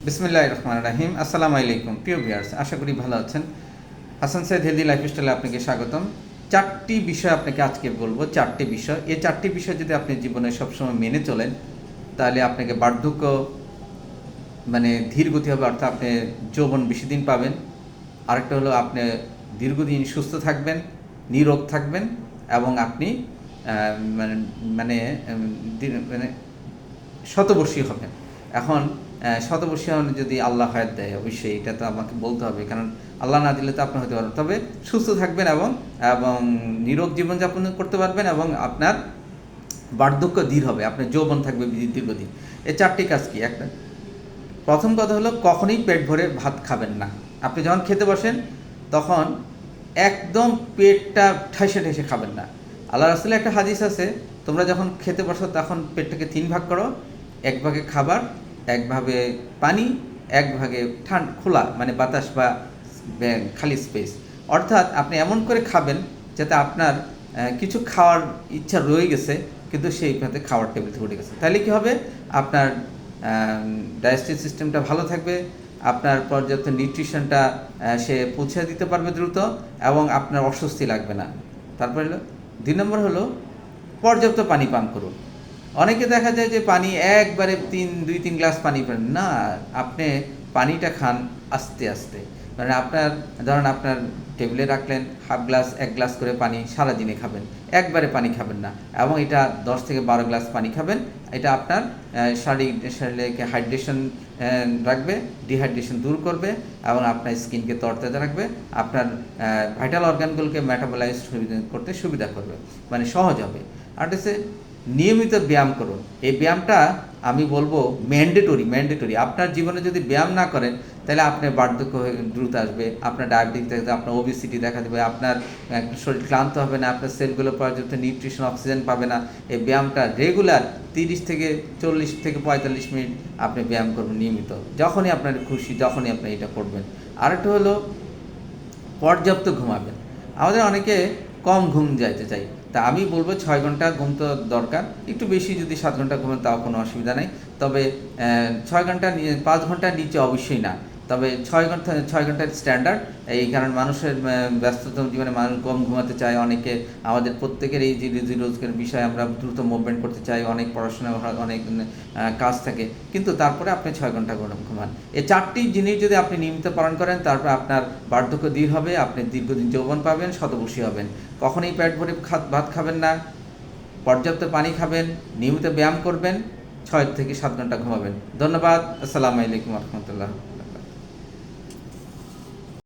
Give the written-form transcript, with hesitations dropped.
বিসমিল্লাহির রহমানির রহিম। আসসালামু আলাইকুম প্রিয় ভিউয়ার্স, আশা করি ভালো আছেন। হাসান সাইদ হেলদি লাইফস্টাইলে আপনাকে স্বাগতম। চারটি বিষয় আপনাকে আজকে বলবো, চারটি বিষয়। এই চারটি বিষয় যদি আপনি জীবনে সবসময় মেনে চলেন, তাহলে আপনাকে বার্ধক্য ধীর গতি হবে, অর্থাৎ আপনি যৌবন বেশি দিন পাবেন। আরেকটা হলো আপনি দীর্ঘদিন সুস্থ থাকবেন, নিরোগ থাকবেন, এবং আপনি মানে মানে মানে শতবর্ষী হবেন। এখন শতবর্ষী হন যদি আল্লাহ হায়াত দেয়, অবশ্যই এটা তো আমাকে বলতে হবে, কারণ আল্লাহ না দিলে তো আপনি হতে পারবেন। তবে সুস্থ থাকবেন এবং এবং নিরোগ জীবনযাপন করতে পারবেন, এবং আপনার বার্ধক্য দূর হবে, আপনার যৌবন থাকবে দীর্ঘদিন। এই চারটি কাজ কি? একটা, প্রথম কথা হলো কখনোই পেট ভরে ভাত খাবেন না। আপনি যখন খেতে বসেন তখন একদম পেটটা ঠাইসে ঠাইসে খাবেন না। আল্লাহ রাসূলের একটা হাদিস আছে, তোমরা যখন খেতে বসো তখন পেটটাকে 3 ভাগ করো, এক ভাগে খাবার, এক ভাগে পানি, এক ভাগে খোলা বাতাস বা খালি স্পেস। অর্থাৎ আপনি এমন করে খাবেন যাতে আপনার কিছু খাওয়ার ইচ্ছা রয়ে গেছে, কিন্তু সেইভাবে খাওয়ার টেবিল থেকে উঠে গেছে। তাহলে কী হবে? আপনার ডাইজেস্টিভ সিস্টেমটা ভালো থাকবে, আপনার পর্যাপ্ত নিউট্রিশনটা সে পৌঁছে দিতে পারবে দ্রুত, এবং আপনার অস্বস্তি লাগবে না। তারপরে হলো 2 নম্বর হলো পর্যাপ্ত পানি পান করুন। অনেকে দেখা যায় যে পানি একবারে 2-3 গ্লাস পানি পান না। আপনি পানিটা খান আস্তে আস্তে। আপনার ধরেন আপনার টেবিলে রাখলেন হাফ গ্লাস 1 গ্লাস করে পানি সারাদিনে খাবেন, একবারে পানি খাবেন না। এবং এটা 10 থেকে 12 গ্লাস পানি খাবেন। এটা আপনার শরীরকে হাইড্রেশন রাখবে, ডিহাইড্রেশন দূর করবে, এবং আপনার স্কিনকে তরতাজা রাখবে, আপনার ভাইটাল অর্গানগুলোকে মেটাবলাইজ করতে সুবিধা করবে, সহজ হবে। আর হচ্ছে নিয়মিত ব্যায়াম করুন। এই ব্যায়ামটা আমি বলবো ম্যান্ডেটরি। আপনার জীবনে যদি ব্যায়াম না করেন, তাহলে আপনার বার্ধক্য দ্রুত আসবে, আপনার ডায়াবেটিস দেখা দেবে, আপনার ওবেসিটি দেখা দেবে, আপনার শরীর ক্লান্ত হবে না, আপনার সেলগুলো পর্যাপ্ত নিউট্রিশন অক্সিজেন পাবে না। এই ব্যায়ামটা রেগুলার 30 থেকে 40 থেকে 45 মিনিট আপনি ব্যায়াম করবেন নিয়মিত, যখনই আপনার খুশি যখনই আপনি এটা করবেন। আরেকটা হলো পর্যাপ্ত ঘুমাবেন। আমাদের অনেকে কম ঘুম যাইতে চাই, তা আমি বলবো 6 ঘন্টা ঘুম তো দরকার। একটু বেশি যদি 7 ঘন্টা ঘুমেন তাও কোনো অসুবিধা নেই। তবে 6 ঘন্টা 5 ঘন্টার নিচে অবশ্যই না। তবে 6 ঘন্টার স্ট্যান্ডার্ড। এই কারণ মানুষের ব্যস্ততম জীবনে মানুষ কম ঘুমাতে চায়। অনেকে আমাদের প্রত্যেকের এই যে রুজি রোজগারের বিষয়ে আমরা দ্রুত মুভমেন্ট করতে চাই, অনেক পড়াশোনা, অনেক কাজ থাকে, কিন্তু তারপরে আপনি 6 ঘন্টা ঘুমান। এই 4টি জিনিস যদি আপনি নিয়মিত পালন করেন, তারপর আপনার বার্ধক্য দূর হবে, আপনি দীর্ঘদিন যৌবন পাবেন, শতবর্ষী হবেন। কখনোই পেট ভরে ভাত খাবেন না, পর্যাপ্ত পানি খাবেন, নিয়মিত ব্যায়াম করবেন, 6 থেকে 7 ঘন্টা ঘুমাবেন। ধন্যবাদ। আসসালামু আলাইকুম রহমতুল্লাহ।